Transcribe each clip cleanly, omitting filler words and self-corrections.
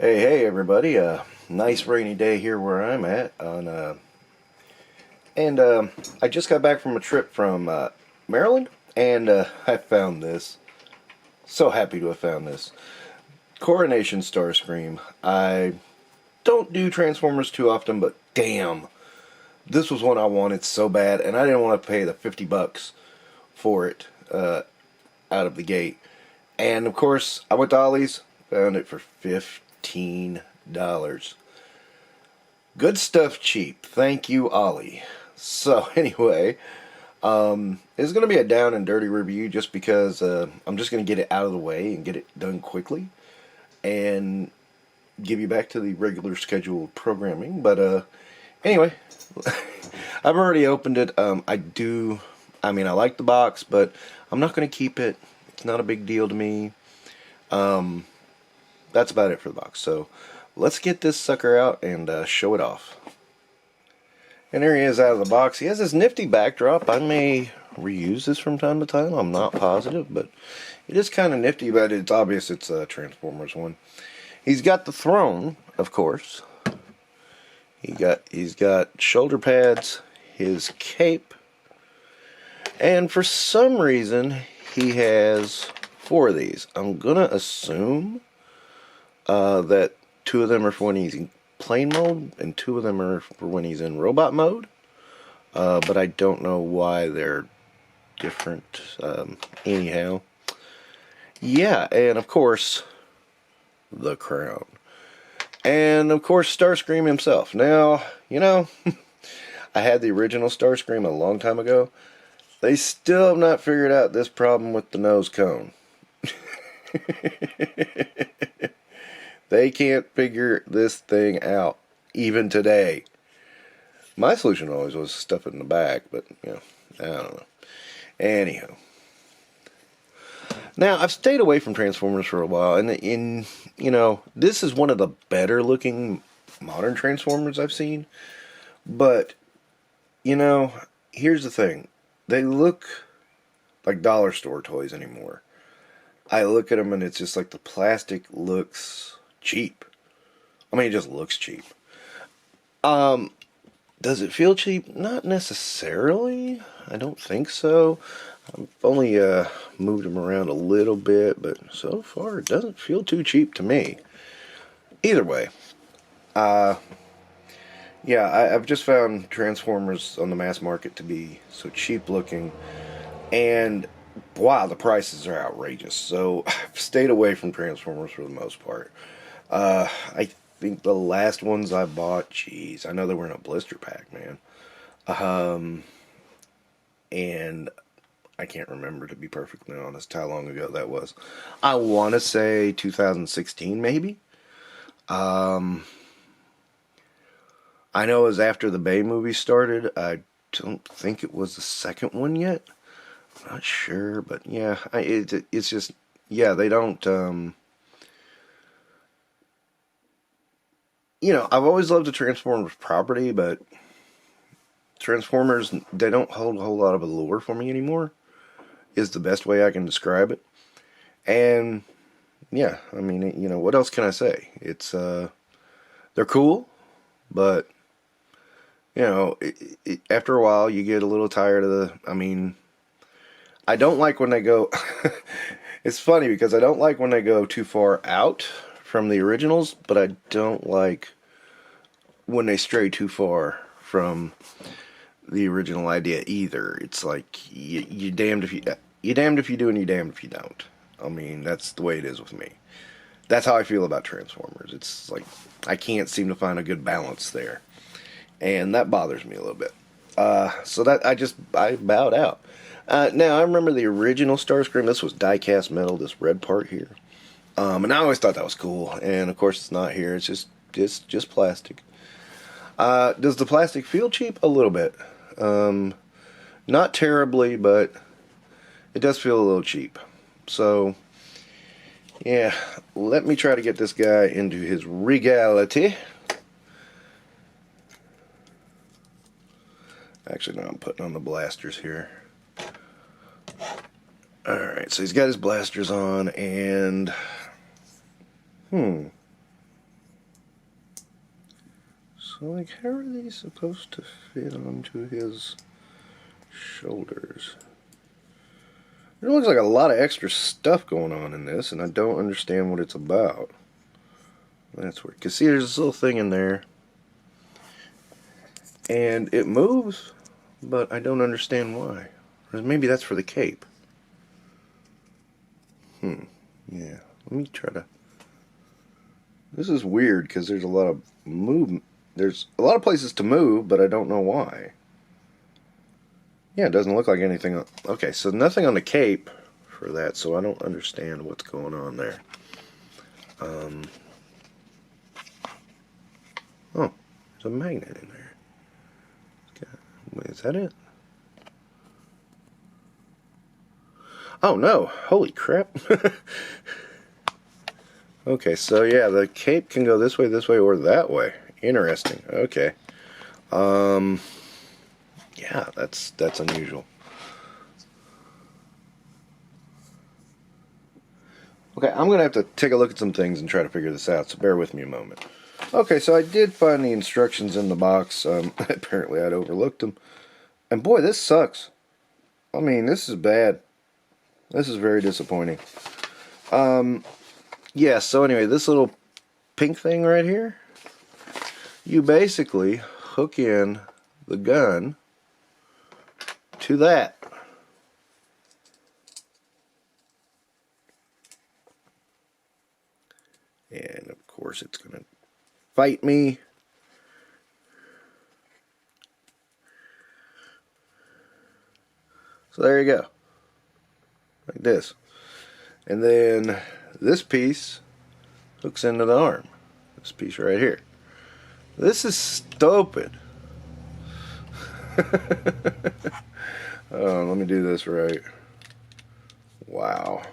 Hey everybody, nice rainy day here where I'm at and I just got back from a trip from Maryland, and I found this. So happy to have found this. Coronation Starscream. I don't do Transformers too often, but damn, this was one I wanted so bad, and I didn't want to pay the $50 for it out of the gate. And of course, I went to Ollie's, found it for $15. Good stuff cheap. Thank you, Ollie. So anyway, it's going to be a down and dirty review just because I'm just going to get it out of the way and get it done quickly and give you back to the regular scheduled programming. But anyway, I've already opened it. I like the box, but I'm not going to keep it. It's not a big deal to me. That's about it for the box. So let's get this sucker out and show it off. And there he is out of the box. He has this nifty backdrop. I may reuse this from time to time. I'm not positive, but it is kind of nifty, but it's obvious it's a Transformers one. He's got the throne, of course. He's got shoulder pads, his cape, and for some reason he has 4 of these. I'm gonna assume that 2 of them are for when he's in plane mode, and 2 of them are for when he's in robot mode. But I don't know why they're different. Anyhow, yeah, and of course, the crown. And of course, Starscream himself. Now, you know, I had the original Starscream a long time ago. They still have not figured out this problem with the nose cone. They can't figure this thing out, even today. My solution always was stuff it in the back, but, you know, I don't know. Anyhow. Now, I've stayed away from Transformers for a while, and you know, this is one of the better looking modern Transformers I've seen. But, you know, here's the thing. They look like dollar store toys anymore. I look at them and it's just like the plastic looks cheap. I mean, it just looks cheap. Does it feel cheap? Not necessarily. I don't think so. I've only moved them around a little bit, but so far it doesn't feel too cheap to me. Either way, yeah, I've just found Transformers on the mass market to be so cheap looking, and wow, the prices are outrageous. So I've stayed away from Transformers for the most part. I think the last ones I bought, geez, I know they were in a blister pack, man. And I can't remember, to be perfectly honest, how long ago that was. I want to say 2016, maybe. I know it was after the Bay movie started. I don't think it was the second one yet. I'm not sure, but yeah, it's just, yeah, they don't, you know, I've always loved the Transformers property, but Transformers, they don't hold a whole lot of allure for me anymore, is the best way I can describe it. And, yeah, I mean, you know, what else can I say? It's, they're cool, but, you know, after a while, you get a little tired of the, I mean, I don't like when they go, it's funny because I don't like when they go too far out from the originals, but I don't like when they stray too far from the original idea either. It's like you're damned if you do and you're damned if you don't. I mean, that's the way it is with me. That's how I feel about Transformers. It's like I can't seem to find a good balance there, and that bothers me a little bit. So that I bowed out. Now I remember the original Starscream. This was die-cast metal. This red part here. And I always thought that was cool, and of course it's not here. It's just plastic. Does the plastic feel cheap? A little bit. Not terribly, but it does feel a little cheap. So, yeah, let me try to get this guy into his regality. Actually, no, I'm putting on the blasters here. Alright, so he's got his blasters on, and... So, like, how are these supposed to fit onto his shoulders? There looks like a lot of extra stuff going on in this, and I don't understand what it's about. That's weird. Because, see, there's this little thing in there, and it moves, but I don't understand why. Or maybe that's for the cape. Yeah. Let me try to... This is weird, because there's a lot of movement. There's a lot of places to move, but I don't know why. Yeah, it doesn't look like anything. Okay, so nothing on the cape for that, so I don't understand what's going on there. Oh, there's a magnet in there. Wait, is that it? Oh no, holy crap. Okay, so yeah, the cape can go this way, or that way. Interesting. Okay. Yeah, that's unusual. Okay, I'm gonna have to take a look at some things and try to figure this out, so bear with me a moment. Okay, so I did find the instructions in the box. Apparently I'd overlooked them. And boy, this sucks. I mean, this is bad. This is very disappointing. Yeah, so anyway, this little pink thing right here, you basically hook in the gun to that. And of course it's going to fight me. So there you go. Like this. And then this piece hooks into the arm. This piece right here. This is stupid. Oh, let me do this right. Wow.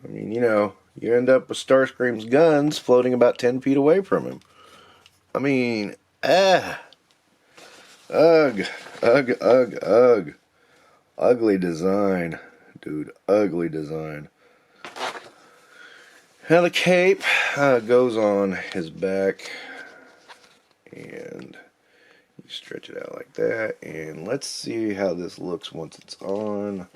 I mean, you know, you end up with Starscream's guns floating about 10 feet away from him. I mean, ugh, ugh, ugh, ugh. Ugly design, dude, ugly design. Now the cape goes on his back, and you stretch it out like that, and let's see how this looks once it's on.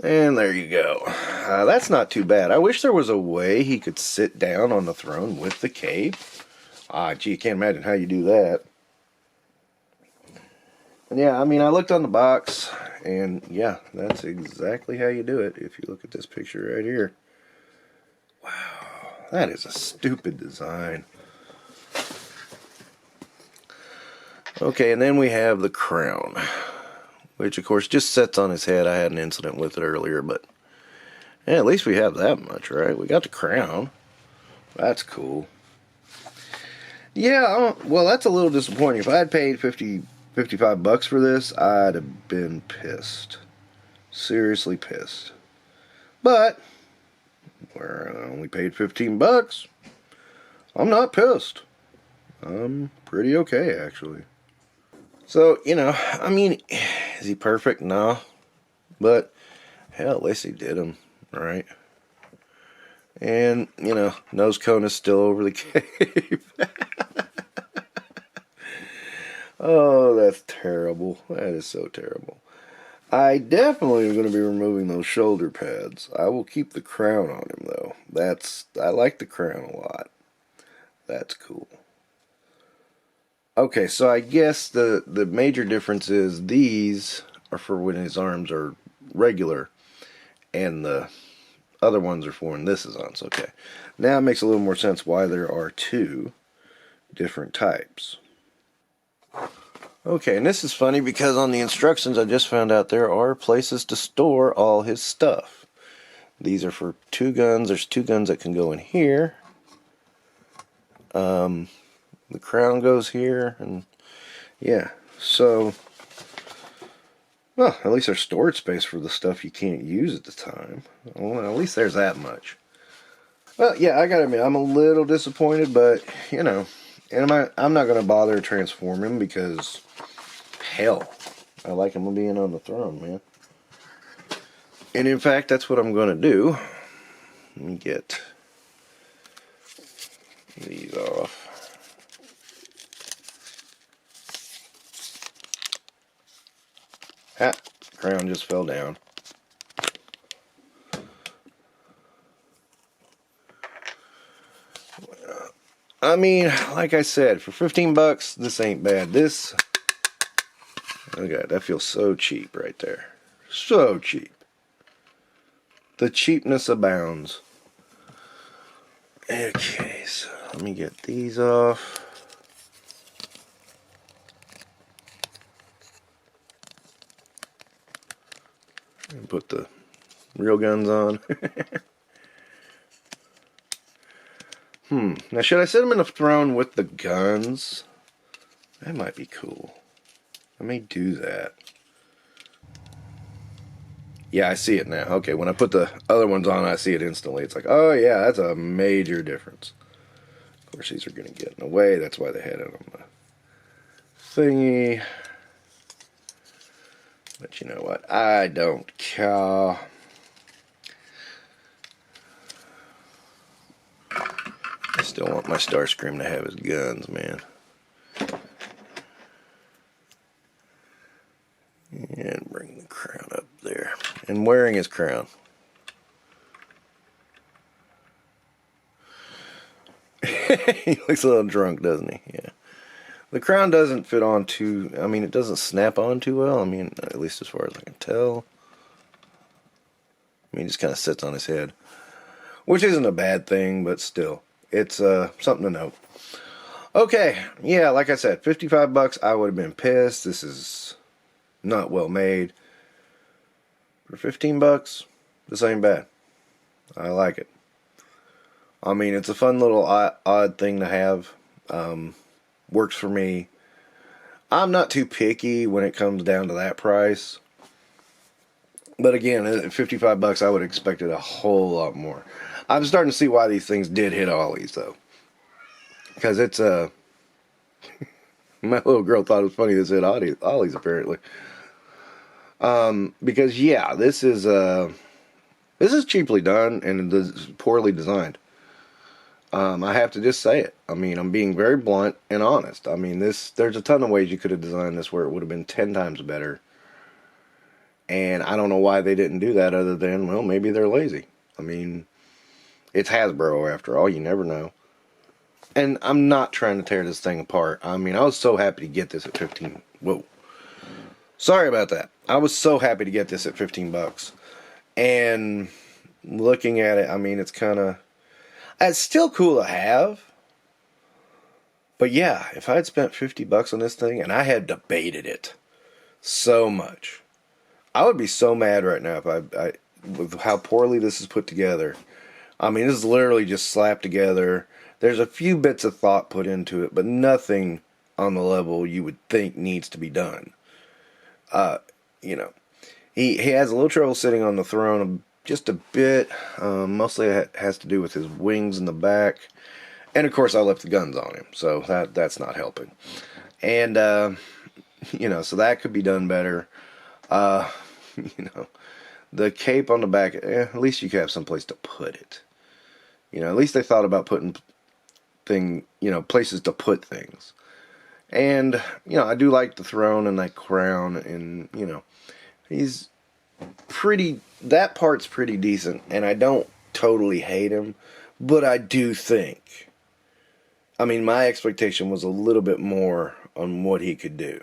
And there you go. That's not too bad. I wish there was a way he could sit down on the throne with the cape. Gee, you can't imagine how you do that. And yeah, I mean, I looked on the box, and yeah, that's exactly how you do it if you look at this picture right here. Wow, that is a stupid design. Okay, and then we have the crown, which of course just sits on his head. I had an incident with it earlier, but yeah, at least we have that much, right? We got the crown. That's cool. Yeah, well, that's a little disappointing. If I had paid $55 for this, I'd have been pissed. Seriously pissed. But, where I only paid $15, I'm not pissed. I'm pretty okay, actually. So, you know, I mean, is he perfect? No. But, hell, at least he did him, right? And, you know, nose cone is still over the cape. Oh, that's terrible. That is so terrible. I definitely am going to be removing those shoulder pads. I will keep the crown on him, though. I like the crown a lot. That's cool. Okay, so I guess the major difference is these are for when his arms are regular, and the other ones are for when this is on. So, okay. Now it makes a little more sense why there are two different types. Okay, and this is funny because on the instructions I just found out there are places to store all his stuff. These are for two guns. There's two guns that can go in here. The crown goes here, and yeah, so, well, at least there's storage space for the stuff you can't use at the time. Well, at least there's that much. Well, yeah, I gotta admit, I'm a little disappointed, but, you know, And I'm not going to bother transform him because, hell, I like him being on the throne, man. And in fact, that's what I'm going to do. Let me get these off. Ah, crown just fell down. I mean, like I said, for 15 bucks, this ain't bad. This, look at that feels so cheap right there. So cheap. The cheapness abounds. Okay, so let me get these off. And put the real guns on. Now should I set them in a throne with the guns? That might be cool. I may do that. Yeah, I see it now. Okay, when I put the other ones on, I see it instantly. It's like, oh yeah, that's a major difference. Of course, these are going to get in the way. That's why they had it on the thingy. But you know what? I don't care. I still want my Starscream to have his guns, man. And bring the crown up there. And wearing his crown. He looks a little drunk, doesn't he? Yeah. The crown doesn't fit on too... I mean, it doesn't snap on too well. I mean, at least as far as I can tell. I mean, he just kind of sits on his head. Which isn't a bad thing, but still. It's something to note. Okay, yeah, like I said, 55 bucks, I would have been pissed. This is not well made. For 15 bucks, this ain't bad. I like it. I mean, it's a fun little odd thing to have. Works for me. I'm not too picky when it comes down to that price. But again, at 55 bucks, I would have expected a whole lot more. I'm starting to see why these things did hit Ollie's, though. Because it's, my little girl thought it was funny this hit Ollie's, apparently. Because, yeah, this is cheaply done, and it is poorly designed. I have to just say it. I mean, I'm being very blunt and honest. I mean, there's a ton of ways you could have designed this where it would have been 10 times better. And I don't know why they didn't do that other than, well, maybe they're lazy. I mean, it's Hasbro after all. You never know. And I'm not trying to tear this thing apart. I mean, I was so happy to get this at 15. Whoa. Sorry about that. I was so happy to get this at 15 bucks. And looking at it, I mean, it's kind of... It's still cool to have. But yeah, if I had spent 50 bucks on this thing and I had debated it so much, I would be so mad right now if I with how poorly this is put together. I mean, this is literally just slapped together. There's a few bits of thought put into it, but nothing on the level you would think needs to be done. You know, he has a little trouble sitting on the throne just a bit. Mostly it has to do with his wings in the back. And of course I left the guns on him, so that's not helping. And, you know, so that could be done better. You know, the cape on the back, at least you could have someplace to put it. You know, at least they thought about putting places to put things. And, you know, I do like the throne and that crown, and, you know, he's pretty, that part's pretty decent, and I don't totally hate him, but I do think, I mean, my expectation was a little bit more on what he could do.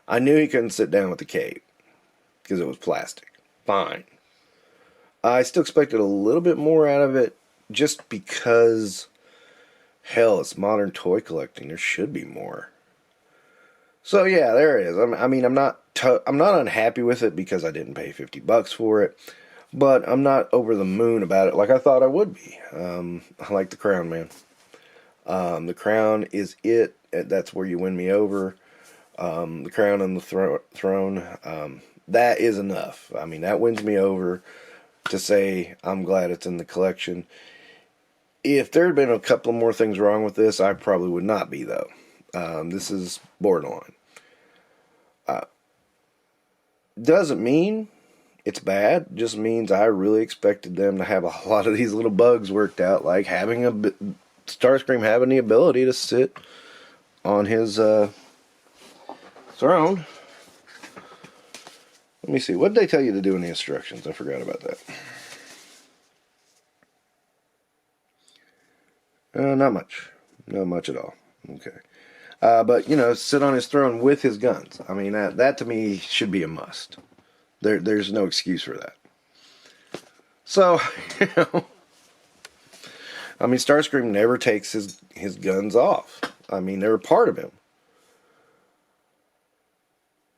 I knew he couldn't sit down with the cape, because it was plastic. Fine. I still expected a little bit more out of it, just because, hell, it's modern toy collecting. There should be more. So yeah, there it is. I mean, I'm not unhappy with it because I didn't pay 50 bucks for it, but I'm not over the moon about it like I thought I would be. I like the crown, man. The crown is it. That's where you win me over. The crown and the throne. That is enough. I mean, that wins me over to say I'm glad it's in the collection. If there had been a couple more things wrong with this, I probably would not be, though. This is borderline. Doesn't mean it's bad. Just means I really expected them to have a lot of these little bugs worked out, like having Starscream having the ability to sit on his throne. Let me see. What did they tell you to do in the instructions? I forgot about that. Not much. Not much at all. Okay. But, you know, sit on his throne with his guns. I mean, that to me should be a must. There's no excuse for that. So, you know, I mean, Starscream never takes his guns off. I mean, they're a part of him.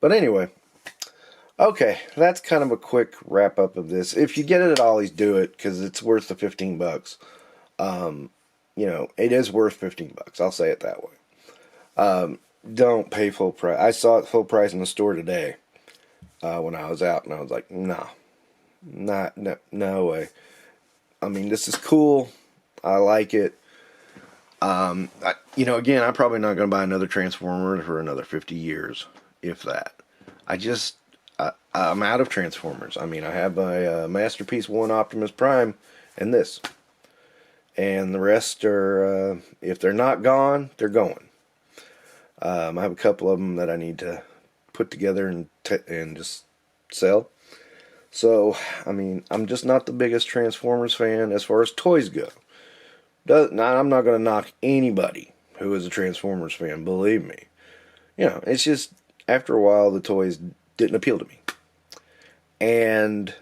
But anyway, okay, that's kind of a quick wrap-up of this. If you get it at Ollie's, do it, because it's worth the $15. You know, it is worth $15. I'll say it that way. Don't pay full price. I saw it full price in the store today when I was out, and I was like, no way. I mean, this is cool. I like it. You know, again, I'm probably not going to buy another Transformer for another 50 years, if that. I'm out of Transformers. I mean, I have my Masterpiece 1 Optimus Prime and this. And the rest are, if they're not gone, they're going. I have a couple of them that I need to put together and just sell. So, I mean, I'm just not the biggest Transformers fan as far as toys go. I'm not going to knock anybody who is a Transformers fan, believe me. You know, it's just, after a while, the toys didn't appeal to me. And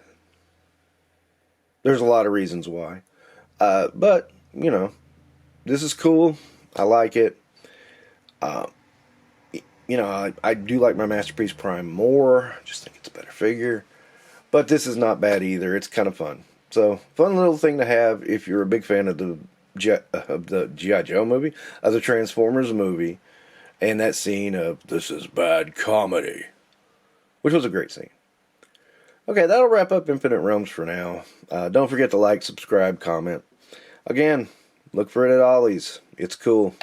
there's a lot of reasons why. But, you know, this is cool. I like it. You know, I do like my Masterpiece Prime more. I just think it's a better figure. But this is not bad either. It's kind of fun. So, fun little thing to have if you're a big fan of the G.I. Joe movie, of the Transformers movie, and that scene of, "This is bad comedy," which was a great scene. Okay, that'll wrap up Infinite Realms for now. Don't forget to like, subscribe, comment. Again, look for it at Ollie's. It's cool.